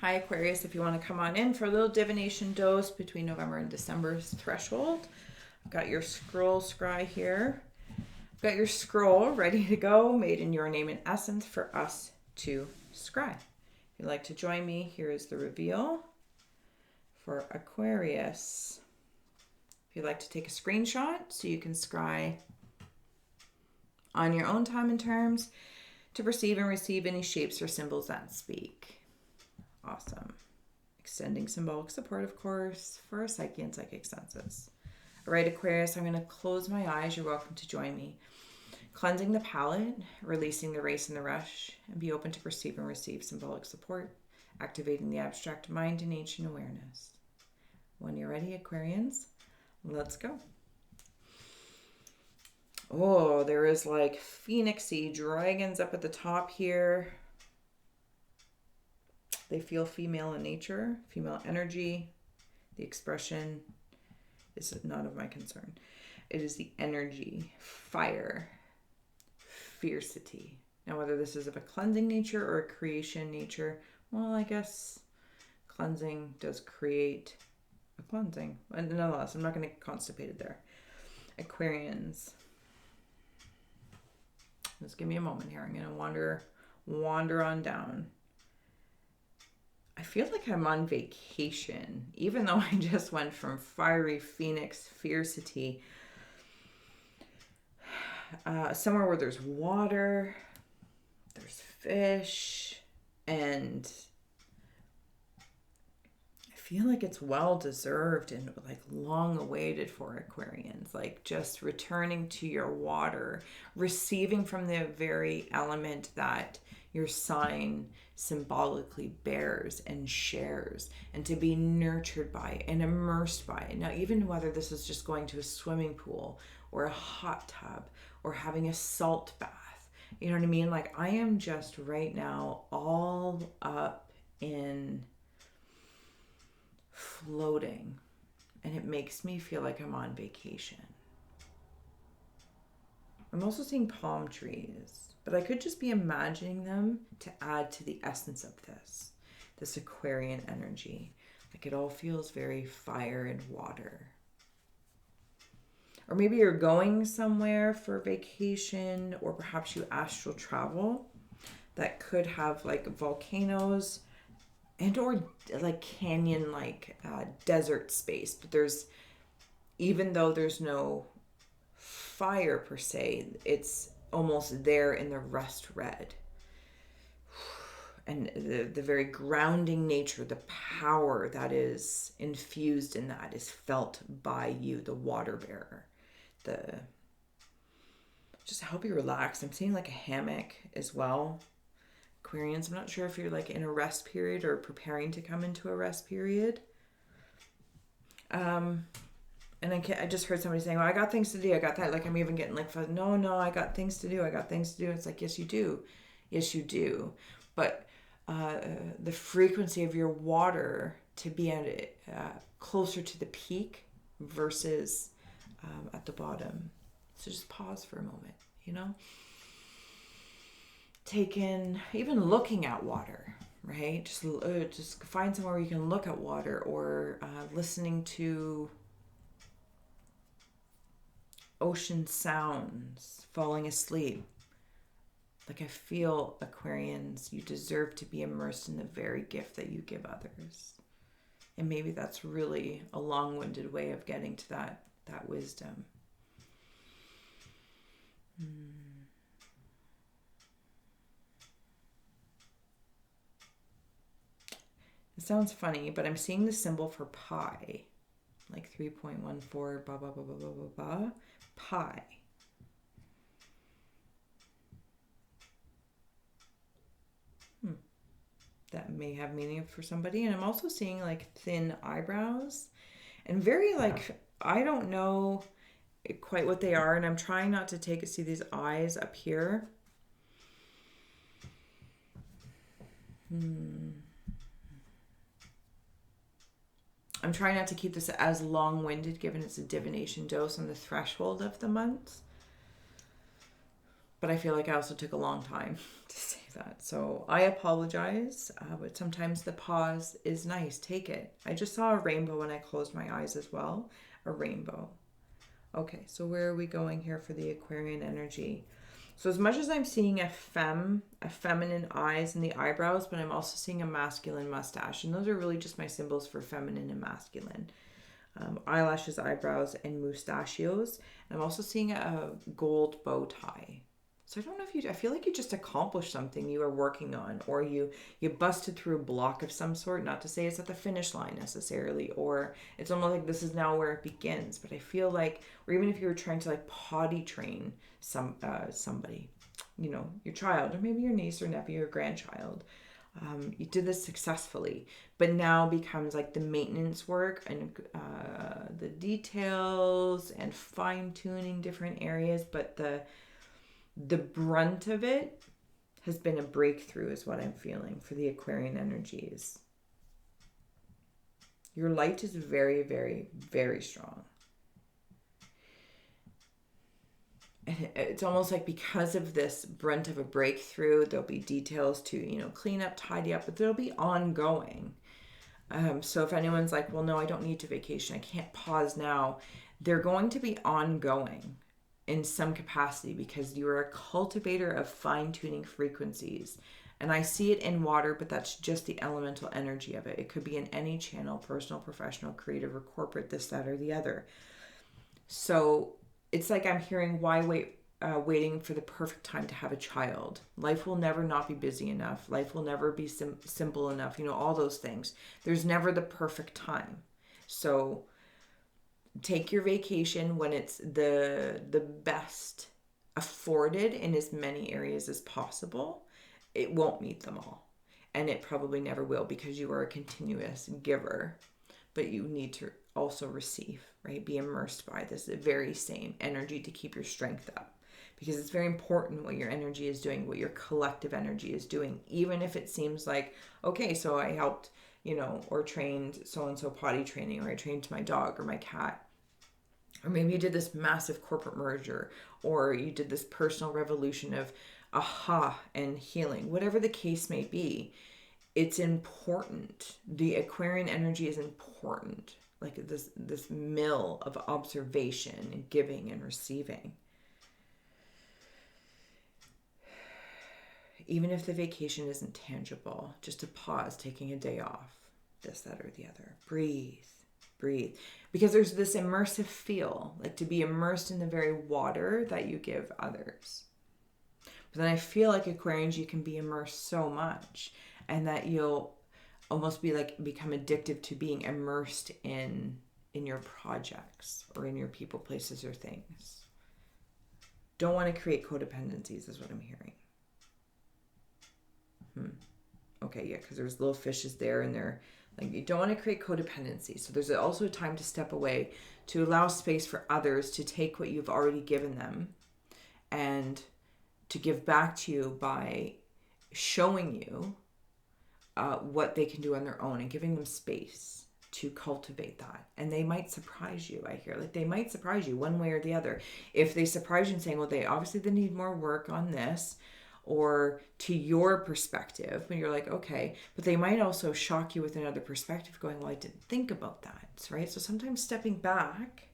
Hi, Aquarius. If you want to come on in for a little divination dose between November and December's threshold, I've got your scroll scry here. I've got your scroll ready to go, made in your name and essence for us to scry. If you'd like to join me, here is the reveal for Aquarius. If you'd like to take a screenshot so you can scry on your own time and terms to perceive and receive any shapes or symbols that speak. Awesome. Extending symbolic support, of course, for our psyche and psychic senses. All right, Aquarius, I'm going to close my eyes. You're welcome to join me. Cleansing the palette, releasing the race and the rush, and be open to perceive and receive symbolic support, activating the abstract mind and ancient awareness. When you're ready, Aquarians, let's go. Oh, there is like phoenixy dragons up at the top here. They feel female in nature, female energy. The expression is not of my concern. It is the energy, fire, fiercity. Now, whether this is of a cleansing nature or a creation nature, well, I guess cleansing does create a cleansing. And nonetheless, I'm not going to get constipated there. Aquarians. Just give me a moment here. I'm going to wander on down. I feel like I'm on vacation, even though I just went from fiery phoenix fiercity, somewhere where there's water, there's fish, and I feel like it's well deserved and like long awaited for Aquarians, like just returning to your water, receiving from the very element that your sign symbolically bears and shares, and to be nurtured by and immersed by it. Now, even whether this is just going to a swimming pool or a hot tub or having a salt bath, you know what I mean? Like, I am just right now all up in floating, and it makes me feel like I'm on vacation. I'm also seeing palm trees, but I could just be imagining them to add to the essence of this Aquarian energy. Like, it all feels very fire and water. Or maybe you're going somewhere for vacation, or perhaps you astral travel that could have like volcanoes and or like canyon like desert space. But there's, even though there's no fire per se, it's almost there in the rust red, and the very grounding nature, the power that is infused in that is felt by you, the water bearer. Just help you relax. I'm seeing like a hammock as well, Aquarians. I'm not sure if you're like in a rest period or preparing to come into a rest period. And I just heard somebody saying, well, I got things to do. I got that. Like, I'm even getting like, no, I got things to do. I got things to do. It's like, yes, you do. Yes, you do. But the frequency of your water to be at closer to the peak versus at the bottom. So just pause for a moment, you know? Take in, even looking at water, right? Just find somewhere where you can look at water, or listening to ocean sounds, falling asleep. Like, I feel, Aquarians, you deserve to be immersed in the very gift that you give others. And maybe that's really a long-winded way of getting to that wisdom. It sounds funny, but I'm seeing the symbol for pi, like 3.14, blah, blah, blah, blah, blah, blah, blah, pi. That may have meaning for somebody. And I'm also seeing like thin eyebrows and very like, I don't know quite what they are, and I'm trying not to see these eyes up here. I'm trying not to keep this as long-winded, given it's a divination dose on the threshold of the month. But I feel like I also took a long time to say that. So I apologize, but sometimes the pause is nice. Take it. I just saw a rainbow when I closed my eyes as well. A rainbow. Okay, so where are we going here for the Aquarian energy? So as much as I'm seeing a feminine eyes and the eyebrows, but I'm also seeing a masculine mustache. And those are really just my symbols for feminine and masculine. Eyelashes, eyebrows, and mustachios. And I'm also seeing a gold bow tie. So I don't know if I feel like you just accomplished something you were working on, or you busted through a block of some sort. Not to say it's at the finish line necessarily, or it's almost like this is now where it begins. But I feel like, or even if you were trying to like potty train somebody, you know, your child, or maybe your niece or nephew or grandchild, you did this successfully, but now becomes like the maintenance work and the details and fine tuning different areas, but the brunt of it has been a breakthrough is what I'm feeling for the Aquarian energies. Your light is very, very, very strong. And it's almost like because of this brunt of a breakthrough, there'll be details to, you know, clean up, tidy up, but there'll be ongoing. So if anyone's like, well, no, I don't need to vacation, I can't pause now, they're going to be ongoing in some capacity because you are a cultivator of fine-tuning frequencies. And I see it in water, but that's just the elemental energy of it. It could be in any channel, personal, professional, creative, or corporate, this, that, or the other. So it's like I'm hearing why waiting for the perfect time to have a child. Life will never not be busy enough. Life will never be simple enough. You know, all those things. There's never the perfect time. So take your vacation when it's the best afforded in as many areas as possible. It won't meet them all. And it probably never will because you are a continuous giver. But you need to also receive, right? Be immersed by this very same energy to keep your strength up. Because it's very important what your energy is doing, what your collective energy is doing. Even if it seems like, okay, so I helped, you know, or trained so-and-so potty training, or I trained my dog or my cat. Or maybe you did this massive corporate merger, or you did this personal revolution of aha and healing. Whatever the case may be, it's important. The Aquarian energy is important. Like this mill of observation and giving and receiving. Even if the vacation isn't tangible, just a pause, taking a day off, this, that, or the other. Breathe. Because there's this immersive feel, like to be immersed in the very water that you give others. But then I feel like Aquarians, you can be immersed so much, and that you'll almost be like become addicted to being immersed in your projects or in your people, places, or things. Don't want to create codependencies is what I'm hearing. Okay, yeah, because there's little fishes there, and they're like, you don't want to create codependency. So there's also a time to step away, to allow space for others to take what you've already given them and to give back to you by showing you what they can do on their own and giving them space to cultivate that. And they might surprise you, I hear. Like, they might surprise you one way or the other. If they surprise you and saying, well, they need more work on this, or to your perspective, when you're like, okay, but they might also shock you with another perspective going, well, I didn't think about that, right? So sometimes stepping back,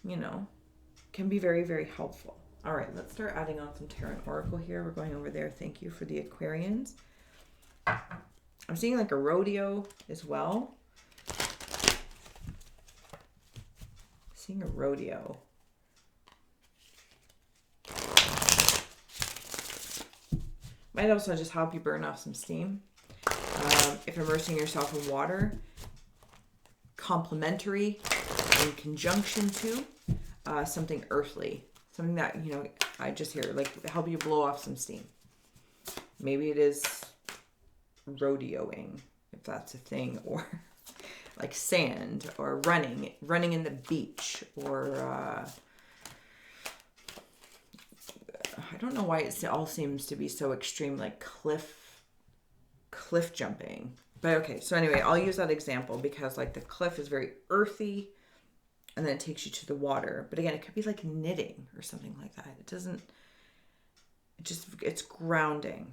you know, can be very, very helpful. All right, let's start adding on some Tarot and Oracle here. We're going over there. Thank you for the Aquarians. I'm seeing like a rodeo as well. Seeing a rodeo. Might also just help you burn off some steam. If immersing yourself in water, complementary in conjunction to something earthly. Something that, you know, I just hear, like, help you blow off some steam. Maybe it is rodeoing, if that's a thing, or like sand, or running in the beach, or I don't know why it all seems to be so extreme, like cliff jumping. But okay, so anyway, I'll use that example because like the cliff is very earthy and then it takes you to the water. But again, it could be like knitting or something like that. It doesn't, it's grounding.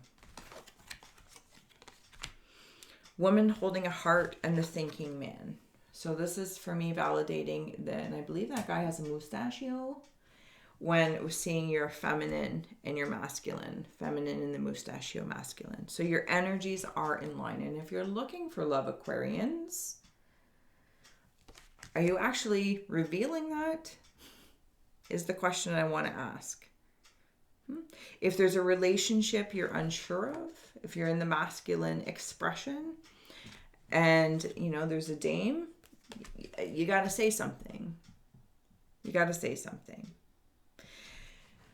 Woman holding a heart and the thinking man. So this is for me validating that, and I believe that guy has a mustachio, when it was seeing your feminine and your masculine, feminine and the mustachio masculine. So your energies are in line. And if you're looking for love, Aquarians, are you actually revealing that? Is the question I want to ask. If there's a relationship you're unsure of, if you're in the masculine expression and, you know, there's a dame, you got to say something. You got to say something.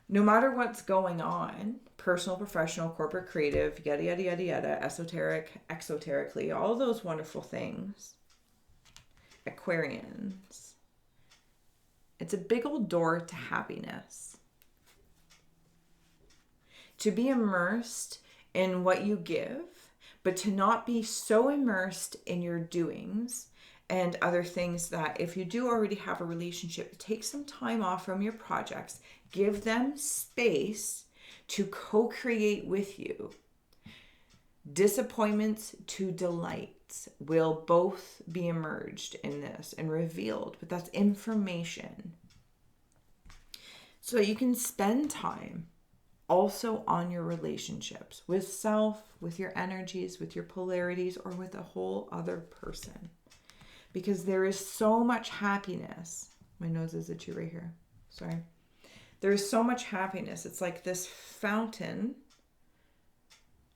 No matter what's going on, personal, professional, corporate, creative, yada, yada, yada, yada, esoteric, exoterically, all those wonderful things, Aquarians, it's a big old door to happiness. To be immersed in what you give, but to not be so immersed in your doings and other things that if you do already have a relationship, take some time off from your projects, give them space to co-create with you. Disappointments to delights will both be emerged in this and revealed, but that's information. So you can spend time also on your relationships with self, with your energies, with your polarities, or with a whole other person. Because there is so much happiness. My nose is itchy right here. Sorry. There is so much happiness. It's like this fountain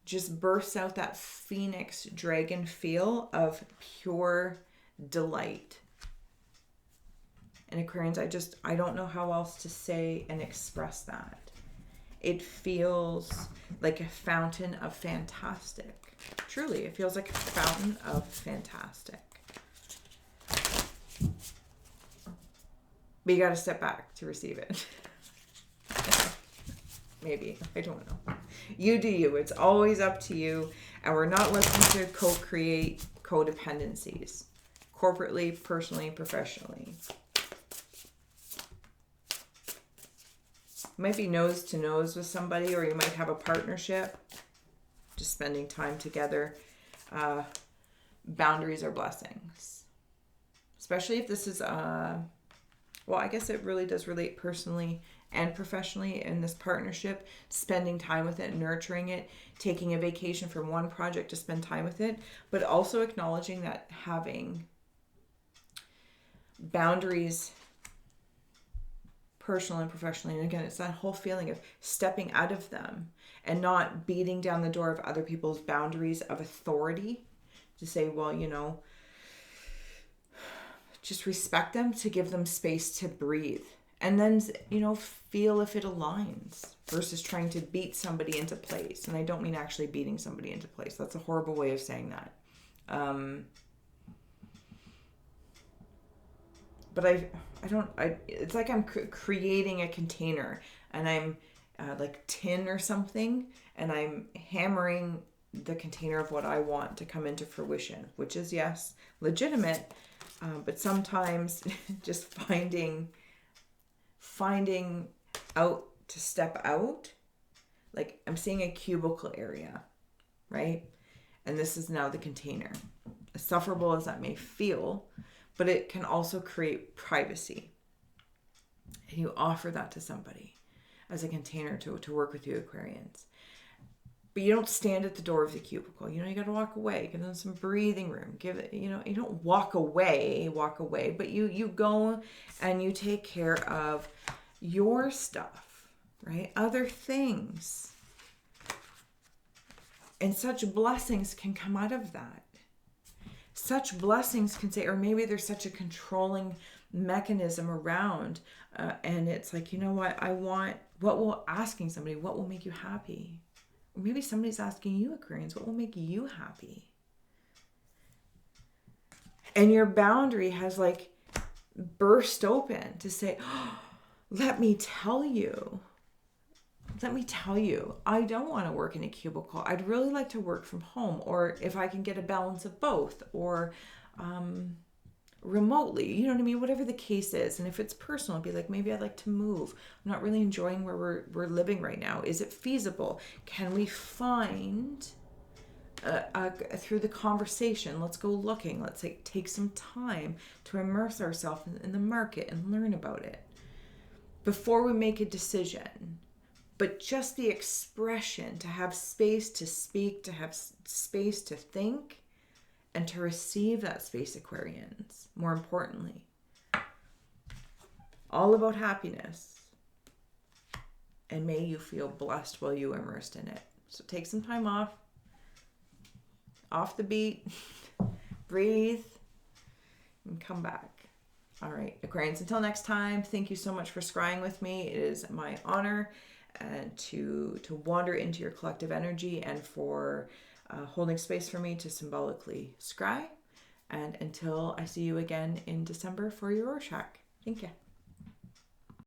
just bursts out that phoenix dragon feel of pure delight. And Aquarians, I don't know how else to say and express that. It feels like a fountain of fantastic. Truly, it feels like a fountain of fantastic. But you got to step back to receive it. Maybe. I don't know. You do you. It's always up to you. And we're not looking to co-create codependencies. Corporately, personally, professionally. You might be nose to nose with somebody, or you might have a partnership. Just spending time together. Boundaries are blessings. Especially if this is, well, I guess it really does relate personally and professionally in this partnership. Spending time with it, nurturing it, taking a vacation from one project to spend time with it, but also acknowledging that having boundaries personally and professionally, and again, it's that whole feeling of stepping out of them and not beating down the door of other people's boundaries of authority to say, well, you know, just respect them, to give them space to breathe. And then, you know, feel if it aligns versus trying to beat somebody into place. And I don't mean actually beating somebody into place. That's a horrible way of saying that. But it's like I'm creating a container and I'm like tin or something, and I'm hammering the container of what I want to come into fruition, which is, yes, legitimate. But sometimes just finding out to step out, like I'm seeing a cubicle area, right? And this is now the container. As sufferable as that may feel, but it can also create privacy. And you offer that to somebody as a container to work with you, Aquarians. But you don't stand at the door of the cubicle. You know, you got to walk away. Give them some breathing room. Give it, you know, you don't walk away, but you go and you take care of your stuff, right? Other things. And such blessings can come out of that. Such blessings can say, or maybe there's such a controlling mechanism around, and it's like, you know what, what will make you happy? Or maybe somebody's asking you, Aquarians, what will make you happy? And your boundary has like burst open to say, oh, let me tell you, I don't want to work in a cubicle. I'd really like to work from home, or if I can get a balance of both, or remotely, you know what I mean? Whatever the case is. And if it's personal, be like, maybe I'd like to move. I'm not really enjoying where we're living right now. Is it feasible? Can we find through the conversation, let's go looking, let's like take some time to immerse ourselves in the market and learn about it before we make a decision. But just the expression, to have space to speak, to have space to think, and to receive that space, Aquarians, more importantly. All about happiness. And may you feel blessed while you immersed in it. So take some time off the beat, breathe, and come back. All right, Aquarians, until next time, thank you so much for scrying with me. It is my honor to wander into your collective energy and for holding space for me to symbolically scry. And until I see you again in December for your Rorschach. Thank you.